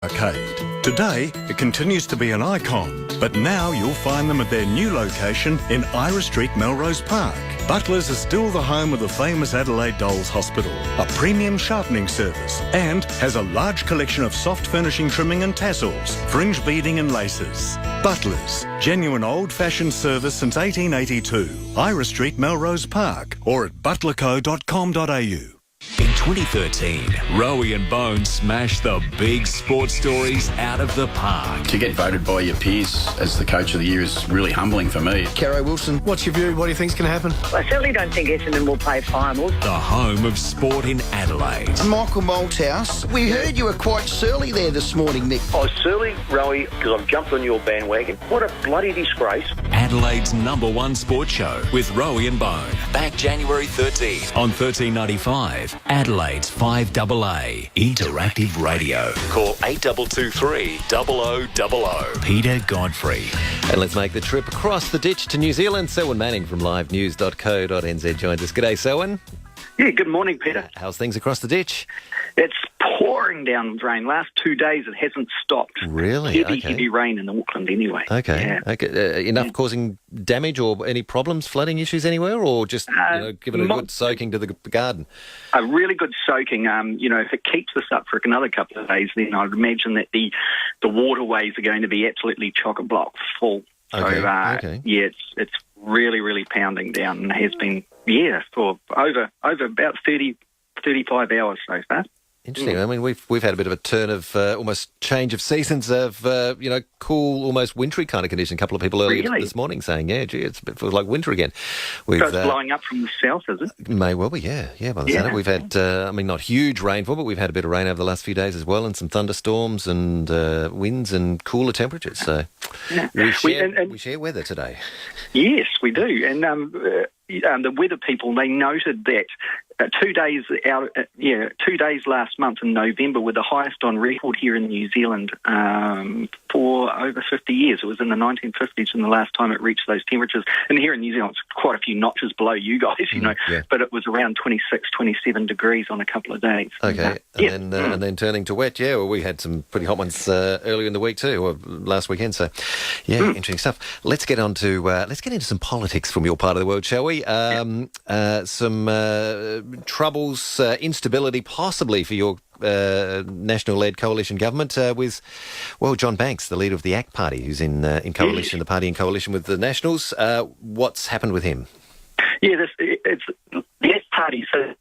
Arcade. Today, it continues to be an icon, but now you'll find them at their new location in Ira Street, Melrose Park. Butlers is still the home of the famous Adelaide Dolls Hospital, a premium sharpening service, and has a large collection of soft furnishing trimming and tassels, fringe beading and laces. Butlers, genuine old-fashioned service since 1882. Ira Street, Melrose Park, or at butlerco.com.au. In 2013, Rowie and Bone smashed the big sports stories out of the park. To get voted by your peers as the coach of the year is really humbling for me. Caro Wilson, what's your view? What do you think's going to happen? I certainly don't think Essendon will play finals. The home of sport in Adelaide. Michael Malthouse, we heard you were quite surly there this morning, Nick. I was surly, Rowie, because I've jumped on your bandwagon. What a bloody disgrace. Adelaide's #1 sports show with Rowie and Bone. Back January 13th on 1395. Adelaide's 5AA Interactive Radio. Call 8223 0000. Peter Godfrey. And let's make the trip across the ditch to New Zealand. Selwyn Manning from livenews.co.nz joins us. G'day, Selwyn. Yeah, good morning, Peter. How's things across the ditch? It's pouring down with rain. Last 2 days it hasn't stopped. Really? Heavy rain in Auckland anyway. Okay. Yeah. Okay. Enough causing damage or any problems, flooding issues anywhere, or just giving a good soaking to the garden? A really good soaking. If it keeps this up for another couple of days, then I'd imagine that the waterways are going to be absolutely chock-a-block full. Okay. So, it's really, really pounding down and has been, for over about 35 hours so far. Interesting. I mean, we've had a bit of a turn of almost change of seasons of cool, almost wintry kind of condition. A couple of people earlier this morning saying, it feels like winter again. So it's blowing up from the south, is it? May well be, yeah. By the sound of it, we've had, not huge rainfall, but we've had a bit of rain over the last few days as well, and some thunderstorms and winds and cooler temperatures. So we share weather today. Yes, we do. And the weather people, they noted that 2 days last month in November were the highest on record here in New Zealand for over 50 years. It was in the 1950s and the last time it reached those temperatures. And here in New Zealand, it's quite a few notches below you guys, but it was around 26, 27 degrees on a couple of days. Okay, and then turning to wet, we had some pretty hot ones earlier in the week too, or last weekend. So, interesting stuff. Let's get into some politics from your part of the world, shall we? Some troubles, instability possibly for your national-led coalition government with, John Banks, the leader of the ACT Party, who's in coalition, the party in coalition with the Nationals. What's happened with him? Yeah, it's the ACT Party. So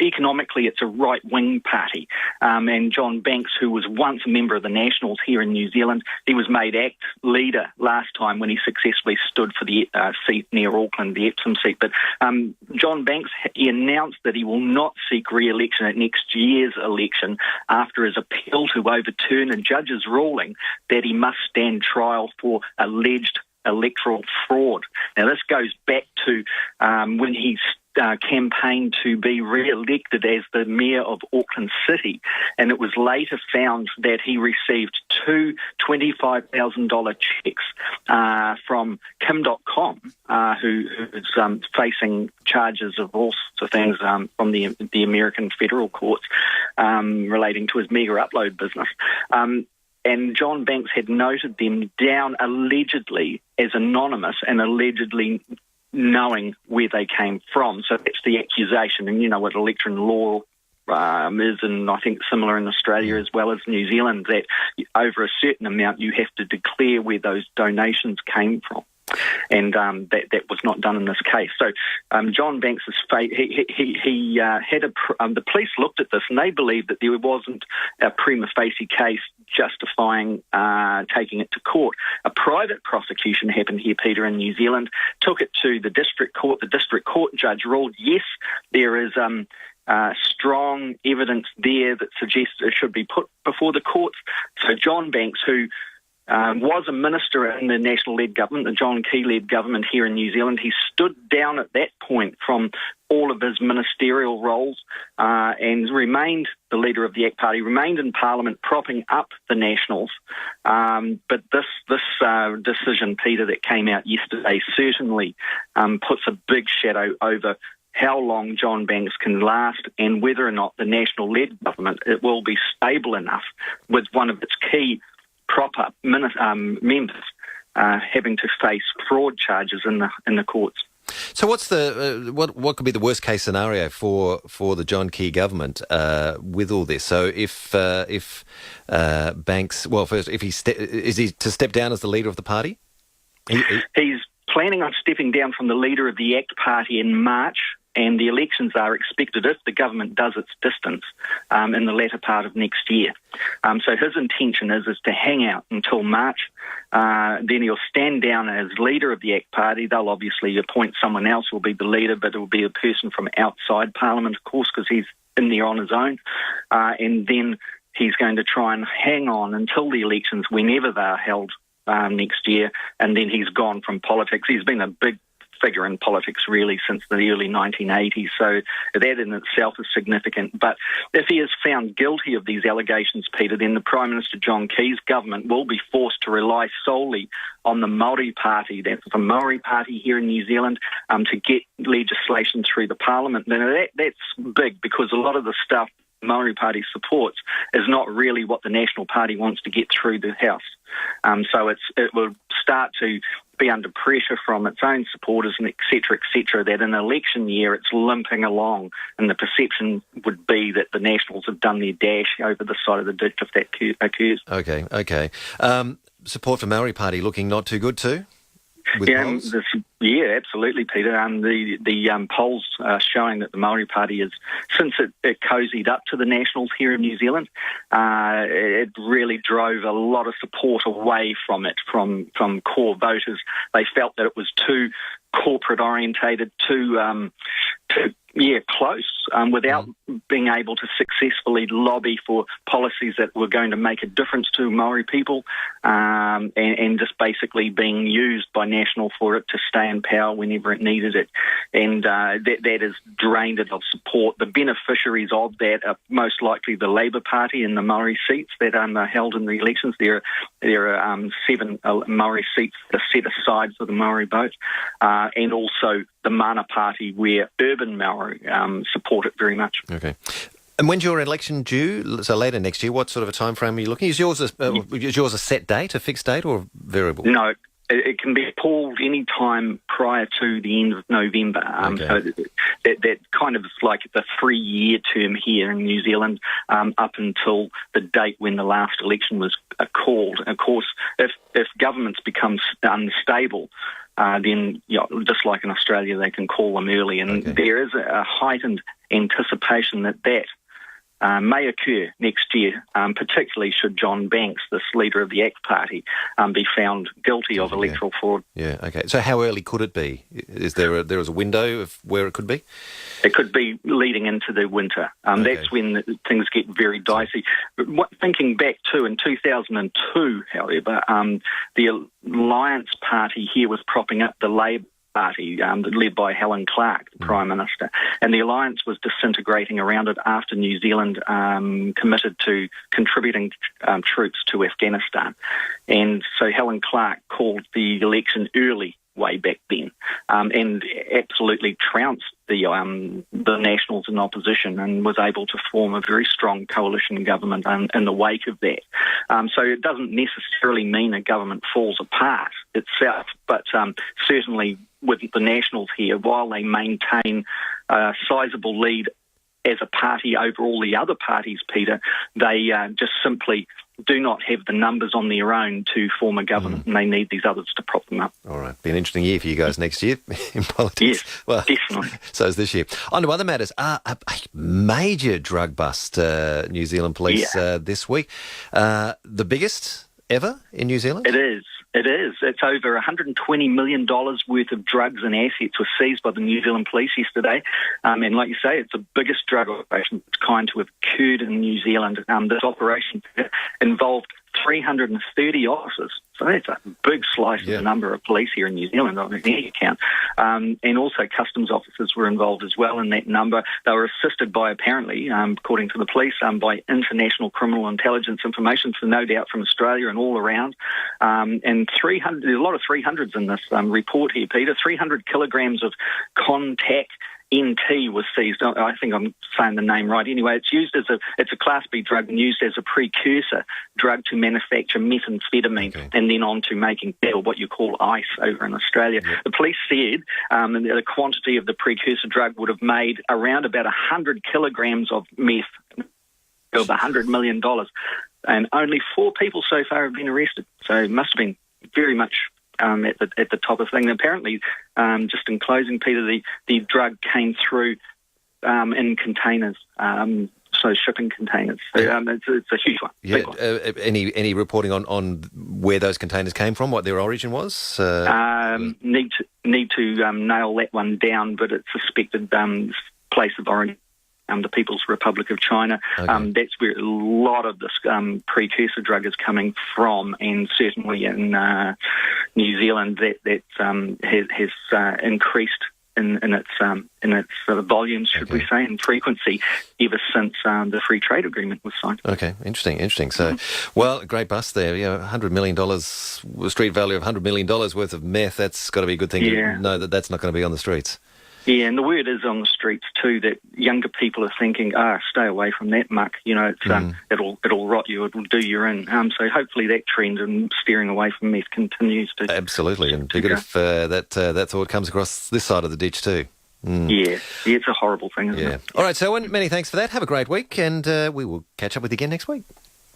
economically, it's a right-wing party. And John Banks, who was once a member of the Nationals here in New Zealand, he was made ACT leader last time when he successfully stood for the seat near Auckland, the Epsom seat. But John Banks, he announced that he will not seek re-election at next year's election after his appeal to overturn a judge's ruling that he must stand trial for alleged electoral fraud. Now, this goes back to when he campaigned to be re-elected as the mayor of Auckland City, and it was later found that he received two $25,000 checks from Kim.com, who is facing charges of all sorts of things from the American federal courts relating to his mega upload business. And John Banks had noted them down allegedly as anonymous and allegedly knowing where they came from. So that's the accusation. And you know what election law is, and I think similar in Australia as well as New Zealand, that over a certain amount you have to declare where those donations came from. And that was not done in this case. So John Banks' he had the police looked at this and they believed that there wasn't a prima facie case justifying taking it to court. A private prosecution happened here, Peter, in New Zealand, took it to the district court. The district court judge ruled, yes, there is strong evidence there that suggests it should be put before the courts. So John Banks, who was a minister in the national-led government, the John Key-led government here in New Zealand. He stood down at that point from all of his ministerial roles and remained the leader of the ACT Party, remained in Parliament propping up the Nationals. But this decision, Peter, that came out yesterday certainly puts a big shadow over how long John Banks can last and whether or not the national-led government it will be stable enough with one of its key proper members having to face fraud charges in the courts. So what's what could be the worst case scenario for the John Key government with all this? So if Banks, well, first, if is he to step down as the leader of the party? He's planning on stepping down from the leader of the ACT party in March, and the elections are expected, if the government does its distance, in the latter part of next year. So his intention is to hang out until March. Then he'll stand down as leader of the ACT party. They'll obviously appoint someone else who will be the leader, but it will be a person from outside Parliament, of course, because he's in there on his own. And then he's going to try and hang on until the elections, whenever they're held next year, and then he's gone from politics. He's been a big figure in politics really since the early 1980s, so that in itself is significant. But if he is found guilty of these allegations, Peter, then the Prime Minister John Key's government will be forced to rely solely on the Māori Party, that's the Maori Party here in New Zealand, to get legislation through the Parliament. Now that's big, because a lot of the stuff the Maori Party supports is not really what the National Party wants to get through the House. So it will start to be under pressure from its own supporters and et cetera, that in an election year it's limping along, and the perception would be that the Nationals have done their dash over the side of the ditch if that occurs. Okay. Support for Maori Party looking not too good too? Yeah, absolutely, Peter. The polls are showing that the Māori Party is, since it cozied up to the Nationals here in New Zealand, it really drove a lot of support away from it, from core voters. They felt that it was too corporate orientated, too close, without being able to successfully lobby for policies that were going to make a difference to Maori people, and just basically being used by National for it to stay in power whenever it needed it. And that has drained it of support. The beneficiaries of that are most likely the Labour Party in the Maori seats that are held in the elections. There are 7 Maori seats that are set aside for the Maori vote, and also the Mana Party, where urban Maori support it very much. Okay. And when's your election due? So later next year. What sort of a time frame are you looking? Is yours a set date, a fixed date, or variable? No, it can be pulled any time prior to the end of November. So that kind of is like the 3-year term here in New Zealand, up until the date when the last election was called. Of course, if governments become unstable, then just like in Australia, they can call them early. And there is a heightened anticipation that may occur next year, particularly should John Banks, this leader of the ACT Party, be found guilty of electoral fraud. Yeah, okay. So how early could it be? Is there a window of where it could be? It could be leading into the winter. That's when things get very dicey. But thinking back to in 2002, however, the Alliance Party here was propping up the Labour Party, led by Helen Clark, the Prime Minister, and the alliance was disintegrating around it after New Zealand committed to contributing troops to Afghanistan. And so Helen Clark called the election early way back then, and absolutely trounced the Nationals in opposition, and was able to form a very strong coalition government in the wake of that. So it doesn't necessarily mean a government falls apart itself, but certainly with the Nationals here, while they maintain a sizable lead as a party over all the other parties, Peter, they just simply do not have the numbers on their own to form a government, and they need these others to prop them up. All right. Be an interesting year for you guys next year in politics. Yes, well, definitely. So is this year. On to other matters. A major drug bust, New Zealand police this week. The biggest ever in New Zealand? It is. It's over $120 million worth of drugs and assets were seized by the New Zealand police yesterday. And like you say, it's the biggest drug operation of its kind to have occurred in New Zealand. This operation involved 330 officers. So that's a big slice of the number of police here in New Zealand on any account. And also customs officers were involved as well in that number. They were assisted by, apparently, according to the police, by international criminal intelligence information, so no doubt from Australia and all around. And 300, there's a lot of 300s in this report here, Peter. 300 kilograms of contact NT was seized. I think I'm saying the name right. Anyway, it's a Class B drug and used as a precursor drug to manufacture methamphetamine and then on to making what you call ice over in Australia. The police said the quantity of the precursor drug would have made around about 100 kilograms of meth, of $100 million. And only 4 people so far have been arrested. So it must have been very much at the top of things. Apparently, just in closing, Peter, the drug came through in containers, so shipping containers. So it's a huge one. Yeah. Any reporting on where those containers came from, what their origin was? Need to nail that one down, but it's suspected place of origin. The People's Republic of China. That's where a lot of this precursor drug is coming from, and certainly in New Zealand that has increased in its volumes, should we say, and frequency ever since the free trade agreement was signed. Okay, interesting. So, well, great bust there. $100 million, street value of $100 million worth of meth. That's got to be a good thing to know that's not going to be on the streets. Yeah, and the word is on the streets too that younger people are thinking, stay away from that muck. It's it'll rot you, it'll do you in. So hopefully that trend and steering away from meth continues to. Absolutely, and be good if that thought comes across this side of the ditch too. Yeah, it's a horrible thing, isn't it? All right, Selwyn, many thanks for that. Have a great week, and we will catch up with you again next week.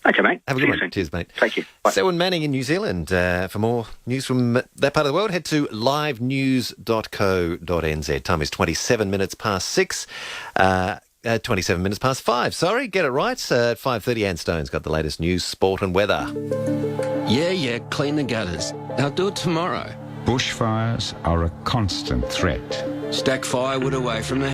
Okay, mate. Have a good one. Cheers, mate. Thank you. Bye. Selwyn Manning in New Zealand. For more news from that part of the world, head to livenews.co.nz. Time is 27 minutes past 6. 27 minutes past 5. Sorry, get it right. At 5:30, Ann Stone's got the latest news, sport and weather. Yeah, clean the gutters. I'll do it tomorrow. Bushfires are a constant threat. Stack firewood away from the